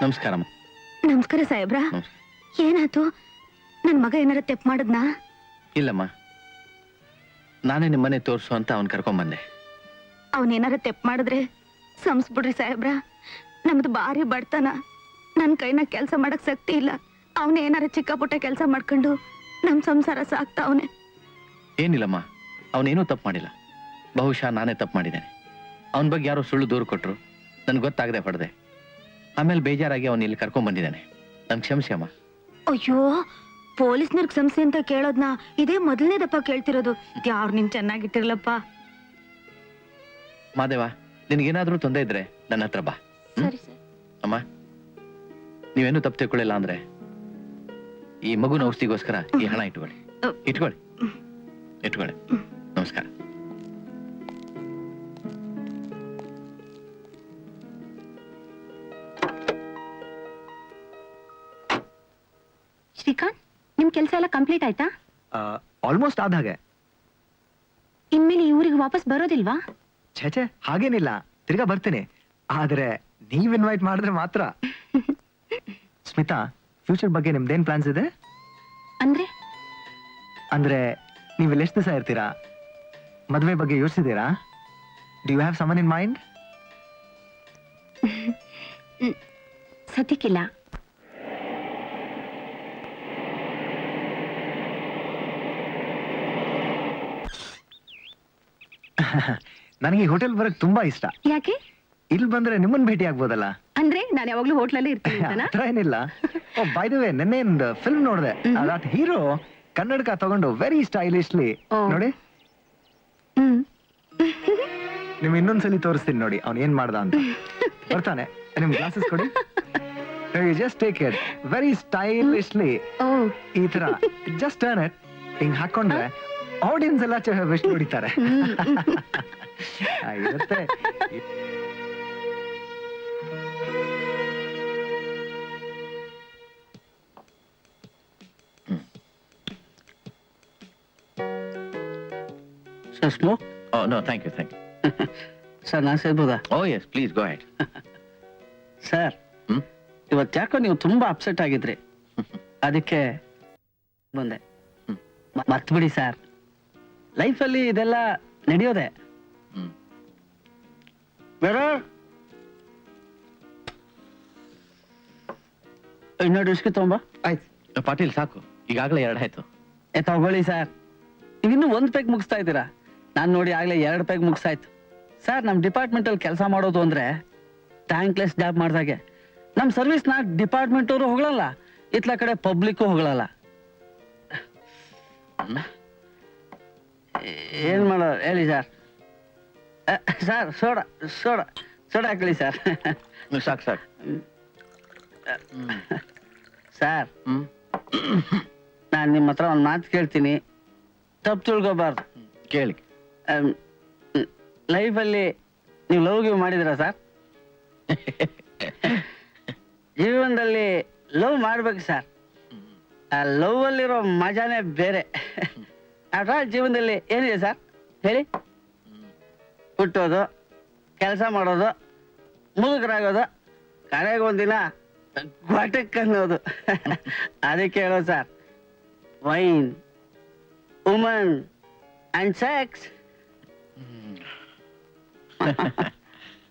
ನಮಸ್ಕಾರ. ನಮಸ್ಕಾರ ಸಾಹೇಬ್ರ. ಏನಾಯ್ತು? ನನ್ ಮಗ ಏನಾರ ತೆಪ್ಪು ಮಾಡಿದ್ನಾ? ಇಲ್ಲಮ್ಮ, ನಾನೇ ನಿಮ್ಮನೆ ತೋರ್ಸು ಅಂತ ಅವ್ನ್ ಕರ್ಕೊಂಬಂದೆ. ಅವನೇನಾರ ತೆಪ್ಪು ಮಾಡಿದ್ರೆ ಸಂಸ್ಬಿಡ್ರಿ ಸಾಹೇಬ್ರ. ನಮ್ದು ಭಾರಿ ಬಡ್ತನ, ನನ್ ಕೈನ ಕೆಲಸ ಮಾಡಕ್ ಶಕ್ತಿ ಇಲ್ಲ. ಅವನೇನಾರ ಚಿಕ್ಕ ಪುಟ್ಟ ಕೆಲಸ ಮಾಡ್ಕೊಂಡು ನಮ್ ಸಂಸಾರ ಸಾಕ್ತಾ ಅವನೇ. ಏನಿಲ್ಲಮ್ಮ, ಅವನೇನೂ ತಪ್ಪು ಮಾಡಿಲ್ಲ. ಬಹುಶಃ ನಾನೇ ತಪ್ಪು ಮಾಡಿದ್ದೇನೆ. ಅವನ ಬಗ್ಗೆ ಯಾರೋ ಸುಳ್ಳು ದೂರು ಕೊಟ್ರು, ನನ್ಗೆ ಗೊತ್ತಾಗದೆ ಪಡ್ದೆ. ಆಮೇಲೆ ಬೇಜಾರಾಗಿ ಅವನು ಇಲ್ಲಿ ಕರ್ಕೊಂಡ್ ಬಂದಿದ್ದಾನೆ. ನನ್ ಕ್ಷಮಿಸಿ ಅಮ್ಮ. ಅಯ್ಯೋ, ಪೊಲೀಸ್ನವ್ರಿಗೆ ಕ್ಷಮಿಸಿ ಅಂತ ಕೇಳೋದ್ನ ಇದೇ ಮೊದಲನೇದಪ್ಪ ಕೇಳ್ತಿರೋದು. ಯಾರು ನಿನ್ ಚೆನ್ನಾಗಿಟ್ಟಿರ್ಲಪ್ಪ. ಮಾದೇವ, ನಿನ್ಗೇನಾದ್ರೂ ತೊಂದರೆ ಇದ್ರೆ ನನ್ನ ಹತ್ರ ಬಾ. ಸರಿ ಸರ್. ಅಮ್ಮ, ನೀವೇನು ತಪ್ಪು ತಿಳ್ಕೊಳ್ಳಿಲ್ಲ ಅಂದ್ರೆ ಈ ಮಗುನ ಔಷಧಿಗೋಸ್ಕರ ಈ ಹಣ ಇಟ್ಕೊಳ್ಳಿ. ಇಟ್ಕೊಳ್ಳಿ ಇಟ್ಕೊಳ್ಳಿ. ನಮಸ್ಕಾರ. ಶ್ರೀಕಾಂತ್, ನಿಮ್ ಕೆಲಸ ಎಲ್ಲ ಕಂಪ್ಲೀಟ್ ಆಯ್ತಾ? ಆಲ್ಮೋಸ್ಟ್ ಆದ ಹಾಗೆ. ಇನ್ಮೇಲೆ ಈ ಊರಿಗೆ ವಾಪಸ್ ಬರೋದಿಲ್ವಾ? ಛೇ, ಹಾಗೇನಿಲ್ಲ, ತಿರ್ಗಾ ಬರ್ತೀನಿ. ಆದ್ರೆ ನೀವ್ ಇನ್ವೈಟ್ ಮಾಡಿದ್ರೆ ಮಾತ್ರ. ಸ್ಮಿತಾ, ಫ್ಯೂಚರ್ ಬಗ್ಗೆ ನಿಮ್ದೇನ್ ಪ್ಲಾನ್ಸ್ ಇದೆ? ಅಂದ್ರೆ ನೀವು ಇಲ್ಲಿ ಎಷ್ಟು ದಿವಸ ಇರ್ತೀರಾ? ಮದುವೆ ಬಗ್ಗೆ ಯೋಚಿಸಿದ್ದೀರಾ? Do you have someone in mind? ಸದ್ಯಕ್ಕಿಲ್ಲ. ನನಗೆ ಈ ಹೋಟೆಲ್ ಬರಕ್ ತುಂಬಾ ಇಷ್ಟ. ಯಾಕೆ? ಇಲ್ಲಿ ಬಂದ್ರೆ ನಿಮ್ಮನ್ನ ಭೇಟಿ ಆಗ್ಬೋದಲ್ಲ. ಅಂದ್ರೆ ನಾನು ಯಾವಾಗ್ಲೂ ಹೋಟ್ಲಲ್ಲಿ ಇರ್ತೀನಿ. ಹತ್ರ ಏನಿಲ್ಲ. ಓ, ಬೈ ದ ವೇ, ನೆನ್ನೆ ಒಂದು ಫಿಲ್ಮ್ ನೋಡಿದೆ. ಅದಾಟ್ ಹೀರೋ ಕನ್ನಡಕ ತಗೊಂಡು ವೆರಿ ಸ್ಟೈಲಿಶ್ಲಿ ನೋಡಿ. ನಿಮ್ ಇನ್ನೊಂದ್ಸಲಿ ತೋರಿಸ್ತೀನಿ ನೋಡಿ ಅವ್ನು ಏನ್ ಮಾಡ್ದ ಅಂತ. ಬರ್ತಾನೆ, ನಿಮ್ ಗ್ಲಾಸಸ್ ಕೊಡಿ. Just take it very stylishly. ಈ ತರ ಜಸ್ಟ್ ಟರ್ನ್ ಇಟ್, ಹಿಂಗ್ ಹಾಕೊಂಡ್ರೆ ಆಡಿಯನ್ಸ್ ಎಲ್ಲ ಬೆಸ್ಟ್ ಹೊಡಿತಾರೆ. ಇರುತ್ತೆ. Sir, smoke? Oh, no, thank you. Sir, ನಾನು ಸೇರ್ಬೋದಾ? Oh, yes, please, go ahead. Sir, ಇವತ್ತು ಯಾಕೋ ನೀವು ತುಂಬಾ ಅಪ್ಸೆಟ್ ಆಗಿದ್ರಿ, ಅದಕ್ಕೆ ಬಂದೆ. ಮರ್ತ್ಬಿಡಿ ಸರ್, ಲೈಫಲ್ಲಿ ಇದೆಲ್ಲ ನಡೆಯೋದೆ. ಬೇಡ, ಇನ್ನೊಂದು ಡಿಸ್ಕಿ ತಗೊಂಬ. ಆಯ್ತು ಪಾಟೀಲ್, ಸಾಕು, ಈಗಾಗಲೇ 2 ಆಯ್ತು. ತಗೊಳ್ಳಿ ಸರ್. ನೀವಿನ್ನೂ 1 ಪೆಗ್ ಮುಗಿಸ್ತಾ ಇದ್ದೀರಾ, ನಾನು ನೋಡಿ ಆಗ್ಲೇ 2 ಪೆಗ್ ಮುಗಿಸಾಯ್ತು. ಸರ್, ನಮ್ಮ ಡಿಪಾರ್ಟ್ಮೆಂಟ್ ಅಲ್ಲಿ ಕೆಲಸ ಮಾಡೋದು ಅಂದ್ರೆ ಥ್ಯಾಂಕ್ಲೆಸ್ ಜಾಬ್ ಮಾಡ್ದಾಗೆ. ನಮ್ಮ ಸರ್ವಿಸ್ ನ ಡಿಪಾರ್ಟ್ಮೆಂಟ್ ಅವರು ಹೊಗಳಲ್ಲ, ಇತ್ಲ ಕಡೆ ಪಬ್ಲಿಕ್ ಹೊಗಳಲ್ಲ. ಏನ್ ಮಾಡೋ ಹೇಳಿ sir. Sir, soda soda soda ಹಾಕಲಿ ಸರ್. ಸಾಕು ಸಾಕು ಸರ್. ನಾನು ನಿಮ್ಮ ಹತ್ರ ಒಂದು ಮಾತು ಕೇಳ್ತೀನಿ, ತಪ್ಪು ತಿಳ್ಕೋಬಾರ್ದು. ಕೇಳಿ. ಲೈಫಲ್ಲಿ ನೀವು ಲವ್ ಗಿವ್ ಮಾಡಿದಿರಾ ಸರ್? ಜೀವನದಲ್ಲಿ ಲವ್ ಮಾಡ್ಬೇಕು ಸರ್. ಆ ಲವ್ ಅಲ್ಲಿರೋ ಮಜಾನೇ ಬೇರೆ. ಆದ್ರೆ ಜೀವನದಲ್ಲಿ ಏನಿದೆ ಸರ್ ಹೇಳಿ? ಹುಟ್ಟೋದು, ಕೆಲಸ ಮಾಡೋದು, ಮುದುಕರಾಗೋದು, ಕಡೆಗೆ ಒಂದಿನ ಘಟಕ್ ಅನ್ನೋದು. ಅದಕ್ಕೆ ಹೇಳೋದು sir, wine, woman and sex.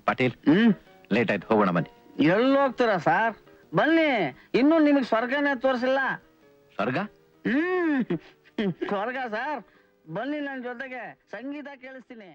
Patil, late ಆಯ್ತು, ಹೋಗೋಣ ಬನ್ನಿ. ಎಲ್ಲಿ ಹೋಗ್ತೀರಾ ಸರ್? ಬನ್ನಿ, ಇನ್ನೂ ನಿಮಗೆ ಸ್ವರ್ಗನೇ ತೋರಿಸಿಲ್ಲ. ಸ್ವರ್ಗ? ಸ್ವರ್ಗ ಸರ್. ಬನ್ನಿ, ನನ್ನ ಜೊತೆಗೆ ಸಂಗೀತ ಕೇಳಿಸ್ತೀನಿ.